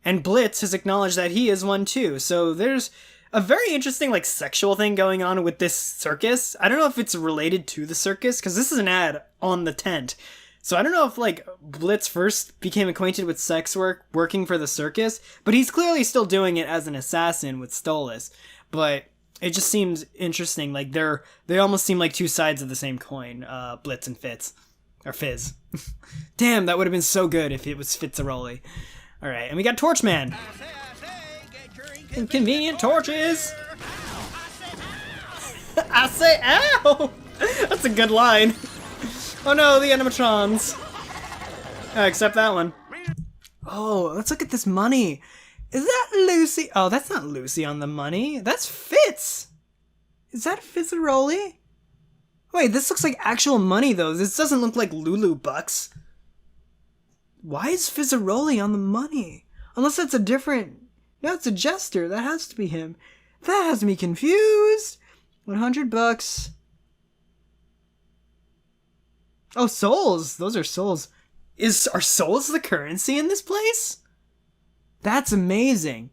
And Blitz has acknowledged that he is one too. So there's a very interesting, like, sexual thing going on with this circus. I don't know if it's related to the circus, because this is an ad on the tent. So I don't know if, like, Blitz first became acquainted with sex work working for the circus, but he's clearly still doing it as an assassin with Stolas. But it just seems interesting. Like, they almost seem like two sides of the same coin, Blitz and Fitz. Or Fizz. Damn, that would have been so good if it was Fizzaroli. Alright, and we got Torchman. Inconvenient torches! I say ow! That's a good line. Oh no, the animatrons. Except that one. Oh, let's look at this money. Is that Lucy? Oh, that's not Lucy on the money. That's Fitz. Is that Fizzaroli? Wait, this looks like actual money though. This doesn't look like Lulu bucks. Why is Fizzaroli on the money? Unless that's a different... No, it's a jester. That has to be him. That has me confused. $100. Oh, souls. Those are souls. Are souls the currency in this place? That's amazing.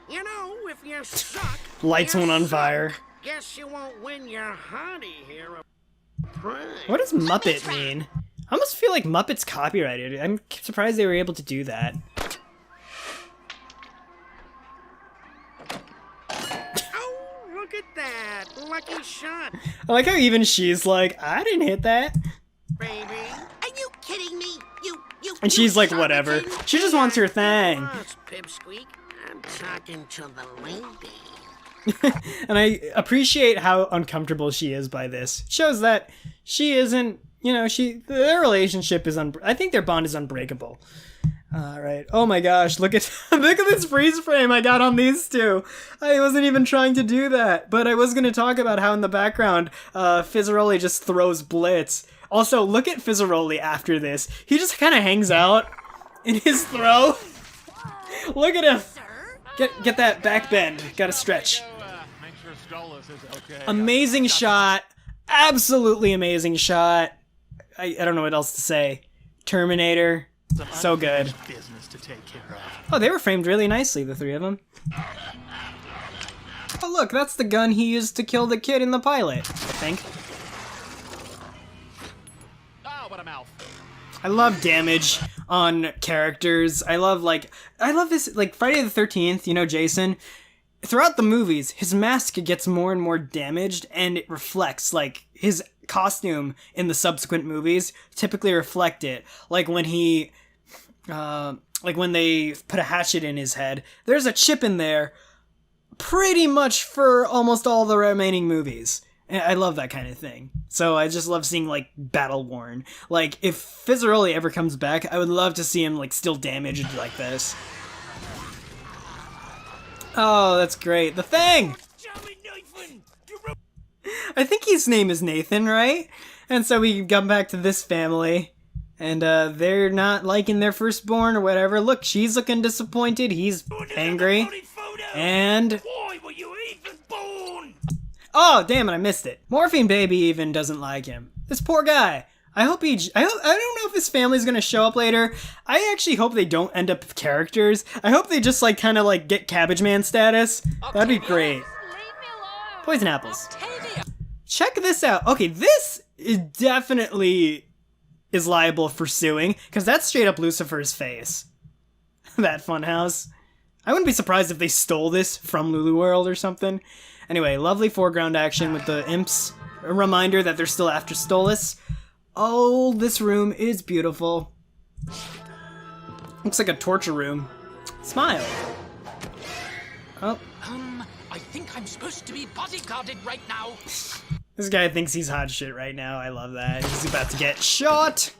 You know, if you suck... Lights went on fire. Guess you won't win your hottie here. What does Muppet mean? I almost feel like Muppet's copyrighted. I'm surprised they were able to do that. Oh, look at that. lucky shot. I like how even she's like, I didn't hit that. Baby, are you kidding me? You. And she's like, whatever. She just wants her thing. Boss, Pipsqueak. I'm talking to the lady. And I appreciate how uncomfortable she is by this. Shows that she isn't, you know, their relationship is I think their bond is unbreakable. Alright. Oh my gosh, look at this freeze frame I got on these two. I wasn't even trying to do that, but I was gonna talk about how in the background, Fizzaroli just throws Blitz. Also, look at Fizzaroli after this. He just kind of hangs out in his throw. Look at him. Get that back bend. Gotta stretch. Make sure Stolas is okay. Amazing shot. Absolutely amazing shot. I don't know what else to say. Terminator. So good. Business to take care of. Oh, they were framed really nicely, the three of them. Oh, look, that's the gun he used to kill the kid in the pilot, I think. Oh, what a mouth. I love damage on characters. I love this, like, Friday the 13th, you know, Jason. Throughout the movies, his mask gets more and more damaged, and it reflects, like, his costume in the subsequent movies typically reflect it. Like when when they put a hatchet in his head, there's a chip in there pretty much for almost all the remaining movies. And I love that kind of thing. So I just love seeing, like, battle worn. Like, if Fizzaroli ever comes back, I would love to see him, like, still damaged like this. Oh, that's great. The Thing! I think his name is Nathan, right? And so we come back to this family, and they're not liking their firstborn or whatever. Look, she's looking disappointed, he's angry, and... Why were you even born? Oh, damn it, I missed it. Morphine Baby even doesn't like him. This poor guy. I don't know if his family's gonna show up later. I actually hope they don't end up characters. I hope they just, like, kind of, like, get Cabbage Man status. That'd be great. Poison apples. Check this out. Okay, this is definitely is liable for suing, because that's straight up Lucifer's face. That funhouse. I wouldn't be surprised if they stole this from Lulu World or something. Anyway, lovely foreground action with the imps. A reminder that they're still after Stolas. Oh, this room is beautiful. Looks like a torture room. Smile. Oh. I think I'm supposed to be bodyguarded right now. This guy thinks he's hot shit right now. I love that. He's about to get shot.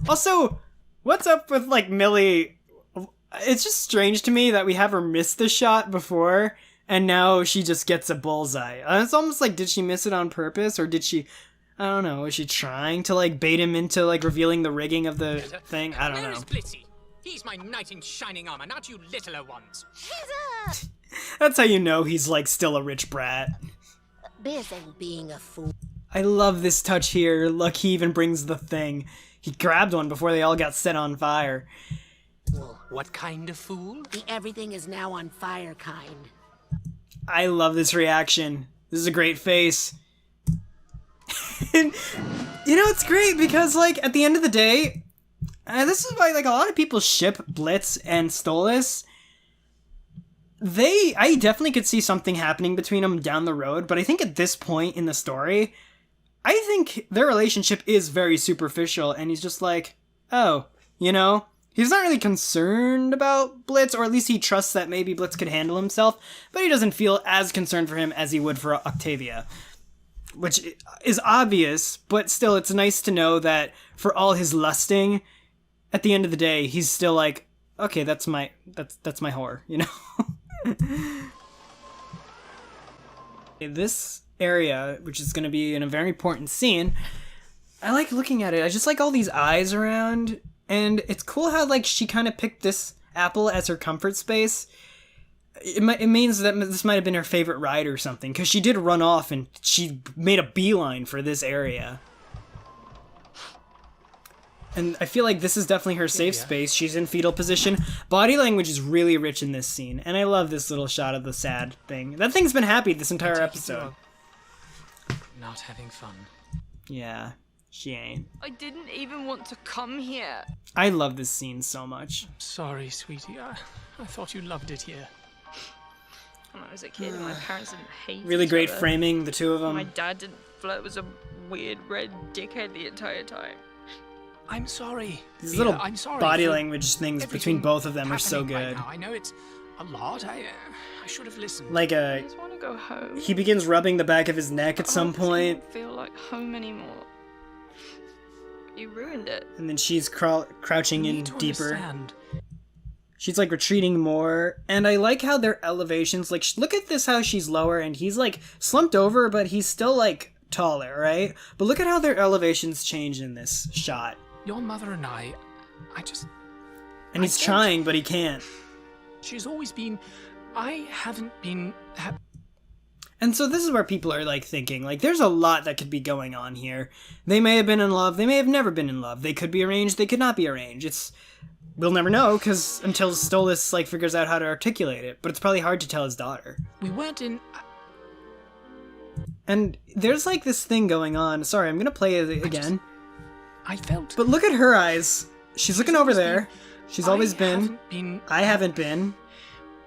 Also, what's up with, like, Millie? It's just strange to me that we have her miss the shot before, and now she just gets a bullseye. It's almost like, did she miss it on purpose, or did she... I don't know. Was she trying to, like, bait him into, like, revealing the rigging of the thing? I don't know. Where is Blitzy? He's my knight in shining armor, not you littler ones. That's how you know he's, like, still a rich brat. Busy being a fool. I love this touch here. Look, he even brings the thing. He grabbed one before they all got set on fire. What kind of fool? The everything is now on fire kind. I love this reaction. This is a great face. And, you know, it's great because, like, at the end of the day, this is why, like, a lot of people ship Blitz and Stolas. I definitely could see something happening between them down the road, but I think at this point in the story, I think their relationship is very superficial, and he's just like, oh, you know? He's not really concerned about Blitz, or at least he trusts that maybe Blitz could handle himself, but he doesn't feel as concerned for him as he would for Octavia. Which is obvious, but still, it's nice to know that for all his lusting, at the end of the day, he's still like, okay, that's my whore, you know? This area, which is going to be in a very important scene, I like looking at it. I just like all these eyes around, and it's cool how, like, she kind of picked this apple as her comfort space. It means that this might have been her favorite ride or something, because she did run off and she made a beeline for this area. And I feel like this is definitely her safe space. She's in fetal position. Body language is really rich in this scene, and I love this little shot of the sad thing. That thing's been happy this entire episode. Not having fun. Yeah, she ain't. I didn't even want to come here. I love this scene so much. Sorry, sweetie. I thought you loved it here. when I was a kid, and my parents didn't hate Really each great other. framing, the two of them. My dad didn't flirt with a weird red dickhead the entire time. I'm sorry. These Via, little I'm sorry body for language things between everything both of them are so happening right good. now. I know it's a lot. I should have listened. Like I just want to go home. he begins rubbing the back of his neck at some point, I don't feel like home anymore. You ruined it. and then she's crouching You in need to deeper. understand. She's like retreating more, and I like how their elevations, like, look at this, how she's lower, and he's like slumped over, but he's still like taller, right? But look at how their elevations change in this shot. Your mother and I just... And he's trying, but he can't. She's always been... I haven't been... And so this is where people are like thinking, like, there's a lot that could be going on here. They may have been in love, they may have never been in love. They could be arranged, they could not be arranged. We'll never know, because until Stolas, like, figures out how to articulate it. But it's probably hard to tell his daughter. We weren't in... And there's, like, this thing going on. Sorry, I'm gonna play it again. I felt... But look at her eyes. She's looking over there. She's always been. I haven't been.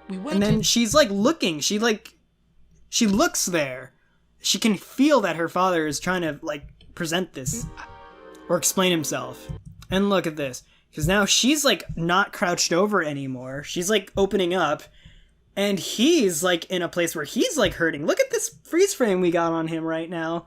And then she's, like, looking. She looks there. She can feel that her father is trying to, like, present this. Or explain himself. And look at this. Because now she's, like, not crouched over anymore. She's, like, opening up. And he's, like, in a place where he's, like, hurting. Look at this freeze frame we got on him right now.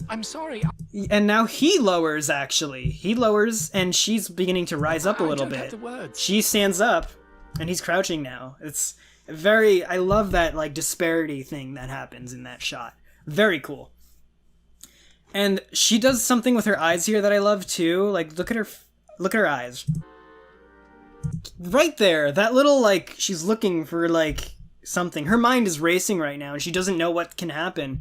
I'm sorry. And now he lowers, actually. He lowers, and she's beginning to rise up a little bit. I don't have the words. She stands up, and he's crouching now. It's very... I love that, like, disparity thing that happens in that shot. Very cool. And she does something with her eyes here that I love, too. Like, look at her eyes. Right there, that little, like, she's looking for, like, something. Her mind is racing right now, and she doesn't know what can happen.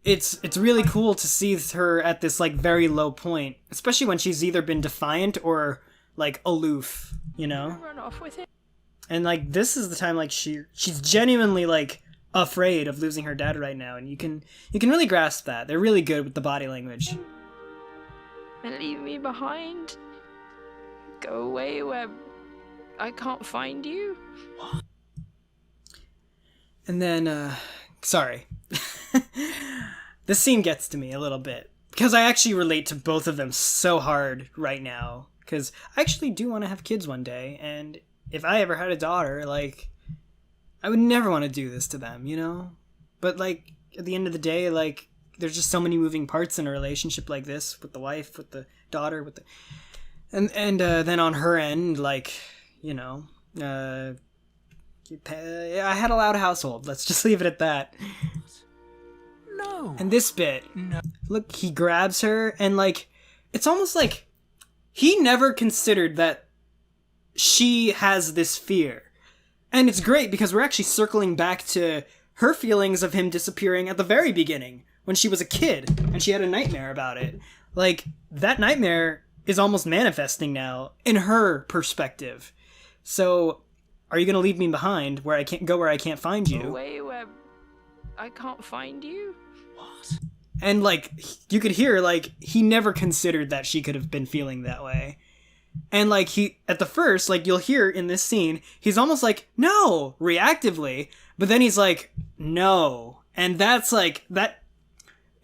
It's really cool to see her at this, like, very low point. Especially when she's either been defiant or, like, aloof, you know? Run off with it. And, like, this is the time, like, she's genuinely, like, afraid of losing her dad right now, and you can really grasp that. They're really good with the body language. And leave me behind. Go away where I can't find you. And then, sorry. This scene gets to me a little bit. Because I actually relate to both of them so hard right now. Because I actually do want to have kids one day. And if I ever had a daughter, like, I would never want to do this to them, you know? But, like, at the end of the day, like, there's just so many moving parts in a relationship like this. With the wife, with the daughter, with the... And then on her end, like, you know... I had a loud household. Let's just leave it at that. No. And this bit, no. Look, he grabs her, and, like, it's almost like he never considered that she has this fear. And it's great because we're actually circling back to her feelings of him disappearing at the very beginning, when she was a kid, and she had a nightmare about it. Like, that nightmare is almost manifesting now, in her perspective. So... Are you going to leave me behind where I can't go where I can't find you? Away where I can't find you? What? And, like, you could hear, like, he never considered that she could have been feeling that way. And, like, he, at the first, like, you'll hear in this scene, he's almost like, no, reactively. But then he's like, no. And that's, like, that,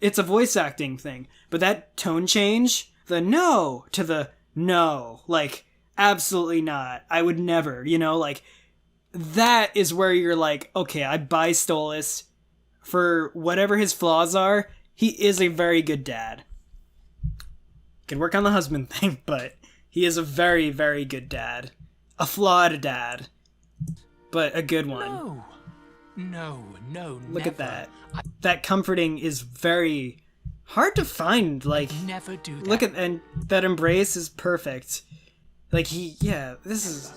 it's a voice acting thing. But that tone change, the no to the no, like, absolutely not. I would never, you know, like... That is where you're like, okay, I buy Stolas. For whatever his flaws are, he is a very good dad. Can work on the husband thing, but he is a very, very good dad. A flawed dad, but a good one. No, Look never. at that. That comforting is very hard to find. Like, never do that. Look at, and that embrace is perfect. Like, this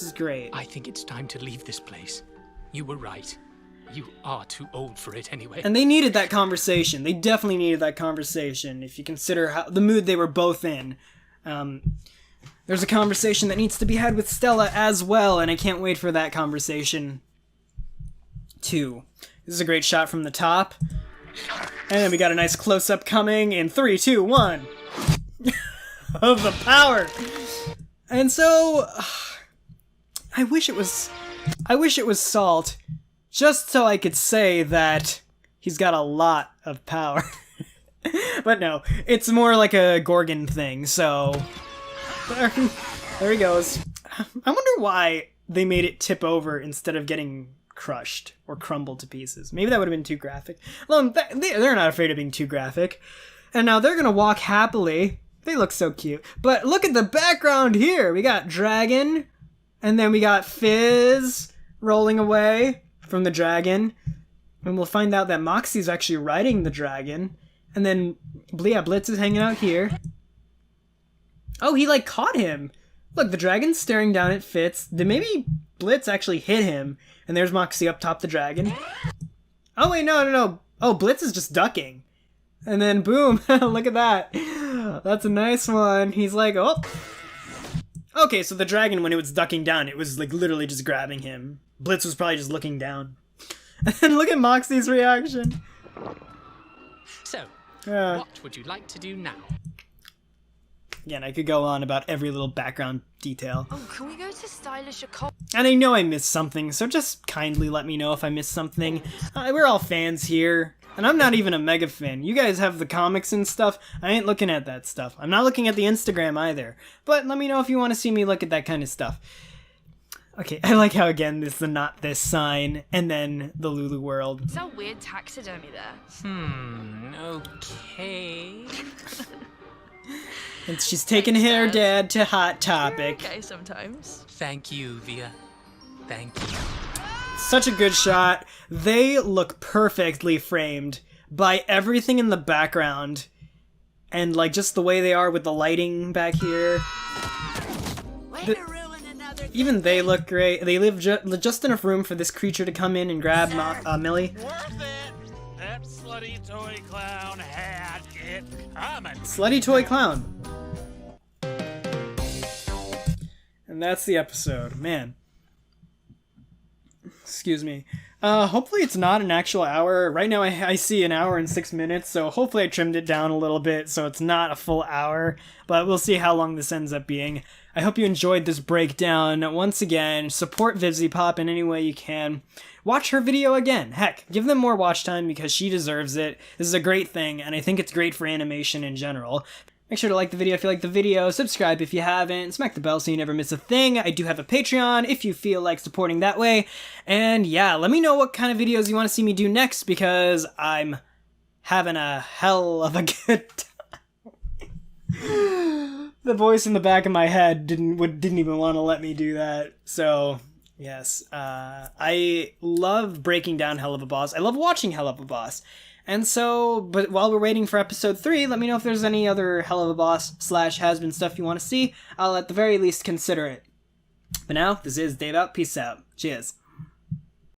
is great. I think it's time to leave this place. You were right. You are too old for it anyway. And they needed that conversation. They definitely needed that conversation, if you consider how the mood they were both in. There's a conversation that needs to be had with Stella as well, and I can't wait for that conversation too. This is a great shot from the top. And then we got a nice close-up coming in 3, 2, 1. Of the power. And so... I wish it was Salt just so I could say that he's got a lot of power. But no, it's more like a Gorgon thing, so there he goes. I wonder why they made it tip over instead of getting crushed or crumbled to pieces. Maybe that would have been too graphic. Well, they're not afraid of being too graphic. And now they're gonna walk happily. They look so cute. But look at the background here. We got Dragon, and then we got Fizz rolling away from the dragon. And we'll find out that Moxxie's actually riding the dragon. And then, yeah, Blitz is hanging out here. Oh, he, like, caught him. Look, the dragon's staring down at Fitz. Then maybe Blitz actually hit him. And there's Moxxie up top the dragon. Oh, wait, no. Oh, Blitz is just ducking. And then, boom, look at that. That's a nice one. He's like, oh. Okay, so the dragon, when it was ducking down, it was, like, literally just grabbing him. Blitz was probably just looking down. And look at Moxxie's reaction. So, what would you like to do now? Again, I could go on about every little background detail. Oh, can we go to Stylish Occult? And I know I missed something, so just kindly let me know if I missed something. We're all fans here, and I'm not even a mega fan. You guys have the comics and stuff. I ain't looking at that stuff. I'm not looking at the Instagram either. But let me know if you want to see me look at that kind of stuff. Okay, I like how, again, this is the not this sign, and then the Lulu world. It's a weird taxidermy there. Okay. And she's taking her dad to Hot Topic. Okay, sometimes. Thank you, Via. Thank you. Such a good shot. They look perfectly framed by everything in the background. And, like, just the way they are with the lighting back here. Even they look great. They leave just enough room for this creature to come in and grab Millie. Worth it. That slutty toy clown had it coming. Slutty toy clown. And that's the episode. Man. Excuse me. Hopefully it's not an actual hour. Right now I see an hour and 6 minutes, so hopefully I trimmed it down a little bit so it's not a full hour. But we'll see how long this ends up being. I hope you enjoyed this breakdown. Once again, support Vivziepop in any way you can. Watch her video again. Heck, give them more watch time because she deserves it. This is a great thing, and I think it's great for animation in general. Make sure to like the video if you like the video, subscribe if you haven't, smack the bell so you never miss a thing. I do have a Patreon if you feel like supporting that way. And yeah, let me know what kind of videos you want to see me do next because I'm having a hell of a good time. The voice in the back of my head didn't even want to let me do that. So, yes. I love breaking down Helluva Boss. I love watching Helluva Boss. And so, but while we're waiting for episode 3, let me know if there's any other Helluva Boss / Hazbin stuff you want to see. I'll at the very least consider it. But now, this is Dave out. Peace out. Cheers.